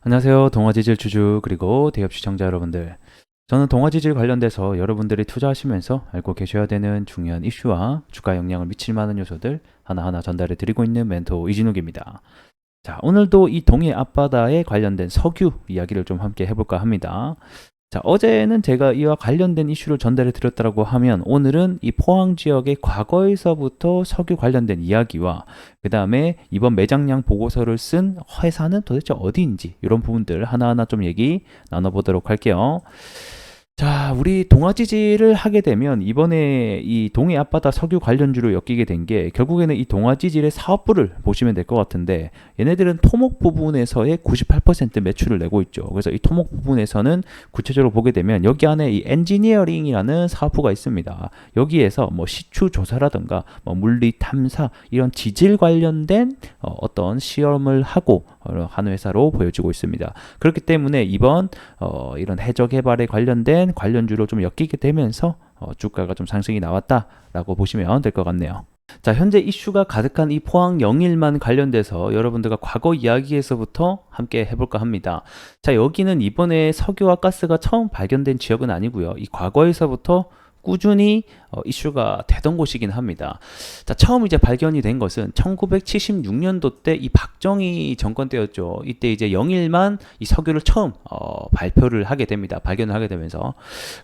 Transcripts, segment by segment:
안녕하세요. 동아지질 주주 그리고 대업 시청자 여러분들. 저는 동아지질 관련돼서 여러분들이 투자하시면서 알고 계셔야 되는 중요한 이슈와 주가 영향을 미칠 만한 요소들 하나하나 전달해 드리고 있는 멘토 이진욱입니다. 자, 오늘도 이 동해 앞바다에 관련된 석유 이야기를 좀 함께 해볼까 합니다. 자, 어제는 제가 이와 관련된 이슈를 전달해 드렸다고 하면 오늘은 이 포항 지역의 과거에서부터 석유 관련된 이야기와 그 다음에 이번 매장량 보고서를 쓴 회사는 도대체 어디인지 이런 부분들 하나하나 좀 얘기 나눠보도록 할게요. 자, 우리 동아지질을 하게 되면 이번에 이 동해 앞바다 석유 관련주를 엮이게 된 게 결국에는 이 동아지질의 사업부를 보시면 될 것 같은데 얘네들은 토목 부분에서의 98% 매출을 내고 있죠. 그래서 이 토목 부분에서는 구체적으로 보게 되면 여기 안에 이 엔지니어링이라는 사업부가 있습니다. 여기에서 뭐 시추 조사라든가 뭐 물리 탐사 이런 지질 관련된 어떤 시험을 하고 하는 회사로 보여지고 있습니다. 그렇기 때문에 이번 이런 해저 개발에 관련된 관련주로 좀 엮이게 되면서 주가가 좀 상승이 나왔다라고 보시면 될 것 같네요. 자, 현재 이슈가 가득한 이 포항 영일만 관련돼서 여러분들과 과거 이야기에서부터 함께 해볼까 합니다. 자, 여기는 이번에 석유와 가스가 처음 발견된 지역은 아니고요. 이 과거에서부터 꾸준히 이슈가 되던 곳이긴 합니다. 자, 처음 이제 발견이 된 것은 1976년도 때 이 박정희 정권 때였죠. 이때 이제 영일만 이 석유를 처음 발표를 하게 됩니다. 발견을 하게 되면서.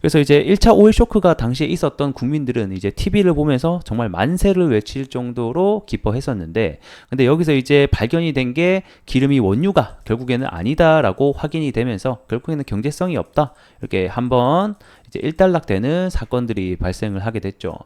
그래서 이제 1차 오일 쇼크가 당시에 있었던 국민들은 이제 TV를 보면서 정말 만세를 외칠 정도로 기뻐했었는데, 근데 여기서 이제 발견이 된 게 기름이 원유가 결국에는 아니다라고 확인이 되면서 결국에는 경제성이 없다. 이렇게 한번 이제 일단락되는 사건들이 발생을 하게 됐죠.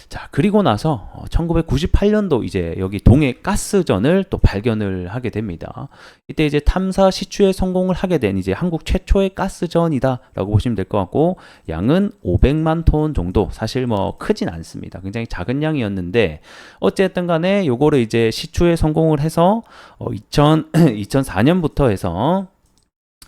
자, 그리고 나서 1998년도 이제 여기 동해 가스전을 또 발견을 하게 됩니다. 이때 이제 탐사 시추에 성공을 하게 된 이제 한국 최초의 가스전이다라고 보시면 될 것 같고, 양은 500만 톤 정도, 사실 뭐 크진 않습니다. 굉장히 작은 양이었는데 어쨌든 간에 요거를 이제 시추에 성공을 해서 2004년부터 해서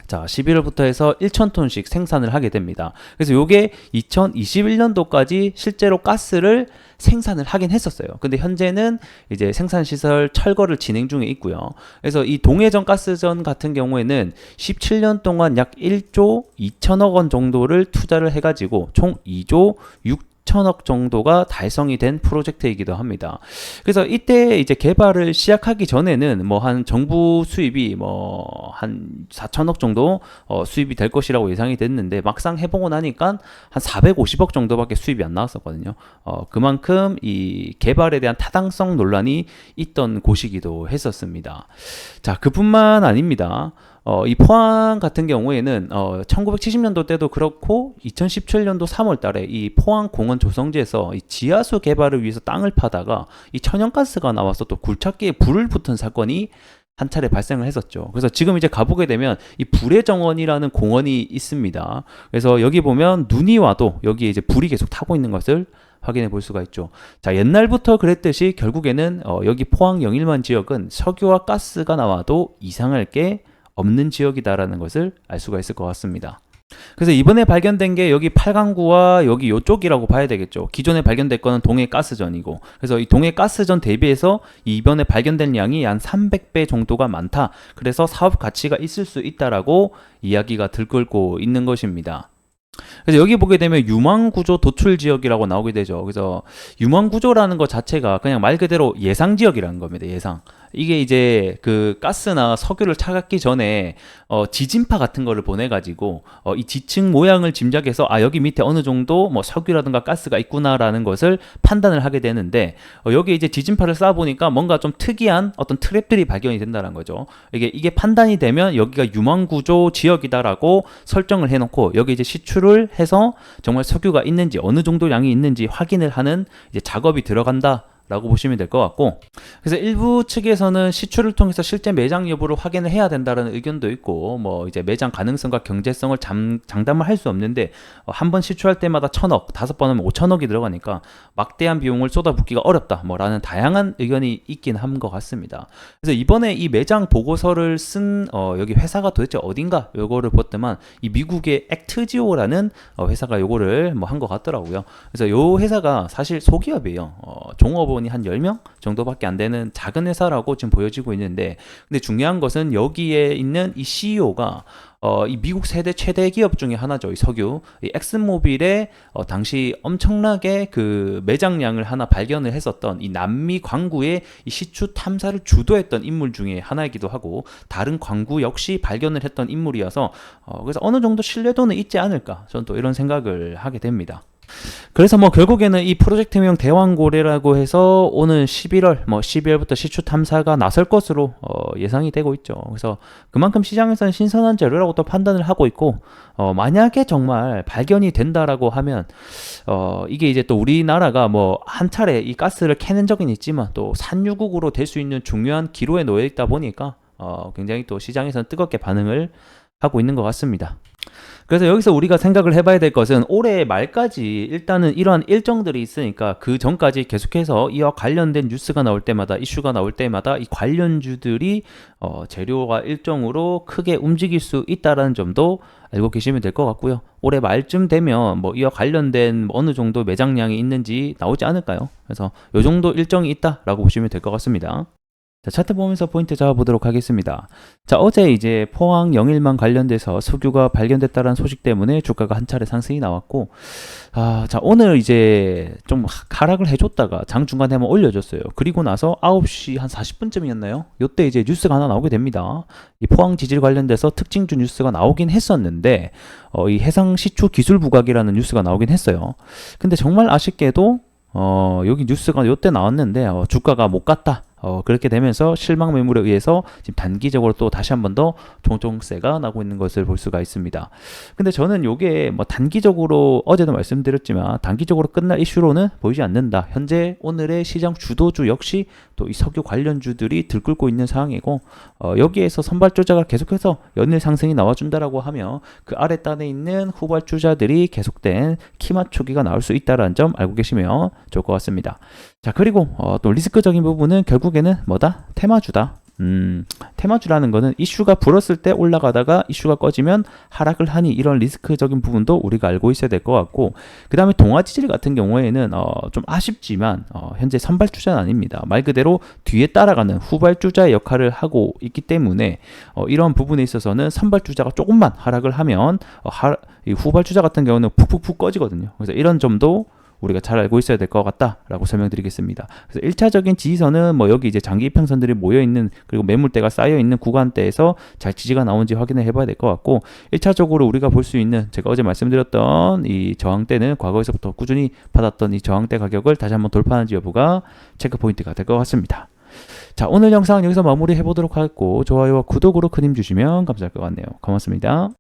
자, 11월부터 해서 1,000톤씩 생산을 하게 됩니다. 그래서 요게 2021년도까지 실제로 가스를 생산을 하긴 했었어요. 근데 현재는 이제 생산시설 철거를 진행 중에 있고요. 그래서 이 동해전 가스전 같은 경우에는 17년 동안 약 1조 2천억 원 정도를 투자를 해가지고 총 2조 6천억 정도가 달성이 된 프로젝트이기도 합니다. 그래서 이때 이제 개발을 시작하기 전에는 뭐 한 정부 수입이 뭐 한 4천억 정도 수입이 될 것이라고 예상이 됐는데 막상 해보고 나니까 한 450억 정도밖에 수입이 안 나왔었거든요. 그만큼 이 개발에 대한 타당성 논란이 있던 곳이기도 했었습니다. 자, 그뿐만 아닙니다. 이 포항 같은 경우에는 1970년도 때도 그렇고 2017년도 3월 달에 이 포항 공원 조성지에서 이 지하수 개발을 위해서 땅을 파다가 이 천연가스가 나와서 또 굴착기에 불을 붙은 사건이 한 차례 발생을 했었죠. 그래서 지금 이제 가보게 되면 이 불의 정원이라는 공원이 있습니다. 그래서 여기 보면 눈이 와도 여기에 이제 불이 계속 타고 있는 것을 확인해 볼 수가 있죠. 자, 옛날부터 그랬듯이 결국에는 여기 포항 영일만 지역은 석유와 가스가 나와도 이상할 게 없는 지역이다라는 것을 알 수가 있을 것 같습니다. 그래서 이번에 발견된 게 여기 팔강구와 여기 요쪽이라고 봐야 되겠죠. 기존에 발견된 거는 동해 가스전이고, 그래서 이 동해 가스전 대비해서 이번에 발견된 양이 한 300배 정도가 많다. 그래서 사업 가치가 있을 수 있다라고 이야기가 들끓고 있는 것입니다. 그래서 여기 보게 되면 유망구조 도출 지역이라고 나오게 되죠. 그래서 유망구조라는 것 자체가 그냥 말 그대로 예상 지역이라는 겁니다. 예상. 이게 이제 그 가스나 석유를 차갑기 전에 지진파 같은 거를 보내가지고 이 지층 모양을 짐작해서 여기 밑에 어느 정도 뭐 석유라든가 가스가 있구나라는 것을 판단을 하게 되는데 여기 이제 지진파를 쏴보니까 뭔가 좀 특이한 어떤 트랩들이 발견이 된다는 거죠. 이게 판단이 되면 여기가 유망구조 지역이다라고 설정을 해놓고 여기 이제 시추를 해서 정말 석유가 있는지 어느 정도 양이 있는지 확인을 하는 이제 작업이 들어간다. 라고 보시면 될 것 같고, 그래서 일부 측에서는 시추를 통해서 실제 매장 여부를 확인을 해야 된다는 의견도 있고, 뭐 이제 매장 가능성과 경제성을 장담을 할 수 없는데 한 번 시추할 때마다 1,000억, 5번 하면 5천억이 들어가니까 막대한 비용을 쏟아붓기가 어렵다, 뭐라는 다양한 의견이 있긴 한 것 같습니다. 그래서 이번에 이 매장 보고서를 쓴 여기 회사가 도대체 어딘가 요거를 봤더만 이 미국의 액트지오라는 회사가 요거를 뭐 한 것 같더라고요. 그래서 요 회사가 사실 소기업이에요. 종업원 직원이 한 10명 정도밖에 안 되는 작은 회사라고 지금 보여지고 있는데, 근데 중요한 것은 여기에 있는 이 CEO가 이 미국 세대 최대 기업 중에 하나죠. 이 석유, 이 엑슨모빌의 당시 엄청나게 그 매장량을 하나 발견을 했었던 이 남미 광구의 이 시추 탐사를 주도했던 인물 중에 하나이기도 하고, 다른 광구 역시 발견을 했던 인물이어서 그래서 어느 정도 신뢰도는 있지 않을까, 저는 또 이런 생각을 하게 됩니다. 그래서 뭐 결국에는 이 프로젝트명 대왕고래라고 해서 오는 11월 12월부터 시추 탐사가 나설 것으로 예상이 되고 있죠. 그래서 그만큼 시장에서는 신선한 재료라고 또 판단을 하고 있고, 만약에 정말 발견이 된다라고 하면 이게 이제 또 우리나라가 뭐 한 차례 이 가스를 캐낸 적은 있지만 또 산유국으로 될 수 있는 중요한 기로에 놓여 있다 보니까 굉장히 또 시장에서는 뜨겁게 반응을 하고 있는 것 같습니다. 그래서 여기서 우리가 생각을 해봐야 될 것은 올해 말까지 일단은 이러한 일정들이 있으니까 그 전까지 계속해서 이와 관련된 뉴스가 나올 때마다, 이슈가 나올 때마다 이 관련주들이 재료가 일정으로 크게 움직일 수 있다는 점도 알고 계시면 될 것 같고요. 올해 말쯤 되면 뭐 이와 관련된 어느 정도 매장량이 있는지 나오지 않을까요? 그래서 이 정도 일정이 있다라고 보시면 될 것 같습니다. 자, 차트 보면서 포인트 잡아보도록 하겠습니다. 자, 어제 이제 포항 영일만 관련돼서 석유가 발견됐다는 소식 때문에 주가가 한 차례 상승이 나왔고, 자, 오늘 이제 좀 하락을 해줬다가 장 중간에 한번 올려줬어요. 그리고 나서 9시 한 40분쯤이었나요? 요때 이제 뉴스가 하나 나오게 됩니다. 이 포항 지질 관련돼서 특징주 뉴스가 나오긴 했었는데, 이 해상 시추 기술 부각이라는 뉴스가 나오긴 했어요. 근데 정말 아쉽게도 여기 뉴스가 요때 나왔는데 주가가 못 갔다. 그렇게 되면서 실망 매물에 의해서 지금 단기적으로 또 다시 한 번 더 종종세가 나고 있는 것을 볼 수가 있습니다. 근데 저는 요게 뭐 단기적으로, 어제도 말씀드렸지만 단기적으로 끝날 이슈로는 보이지 않는다. 현재 오늘의 시장 주도주 역시 또 이 석유 관련주들이 들끓고 있는 상황이고, 여기에서 선발주자가 계속해서 연일 상승이 나와준다라고 하면 그 아랫단에 있는 후발주자들이 계속된 키 맞추기가 나올 수 있다는 점 알고 계시면 좋을 것 같습니다. 자, 그리고 또 리스크적인 부분은 결국에는 뭐다? 테마주다. 테마주라는 거는 이슈가 불었을 때 올라가다가 이슈가 꺼지면 하락을 하니, 이런 리스크적인 부분도 우리가 알고 있어야 될 것 같고, 그 다음에 동아지질 같은 경우에는 좀 아쉽지만 현재 선발주자는 아닙니다. 말 그대로 뒤에 따라가는 후발주자의 역할을 하고 있기 때문에 이런 부분에 있어서는 선발주자가 조금만 하락을 하면 이 후발주자 같은 경우는 푹푹푹 꺼지거든요. 그래서 이런 점도 우리가 잘 알고 있어야 될 것 같다라고 설명드리겠습니다. 그래서 1차적인 지지선은 뭐 여기 이제 장기 이평선들이 모여 있는, 그리고 매물대가 쌓여 있는 구간대에서 잘 지지가 나오는지 확인을 해봐야 될 것 같고, 1차적으로 우리가 볼 수 있는, 제가 어제 말씀드렸던 이 저항대는 과거에서부터 꾸준히 받았던 이 저항대 가격을 다시 한번 돌파하는지 여부가 체크 포인트가 될 것 같습니다. 자, 오늘 영상 여기서 마무리 해보도록 하겠고, 좋아요와 구독으로 큰 힘 주시면 감사할 것 같네요. 고맙습니다.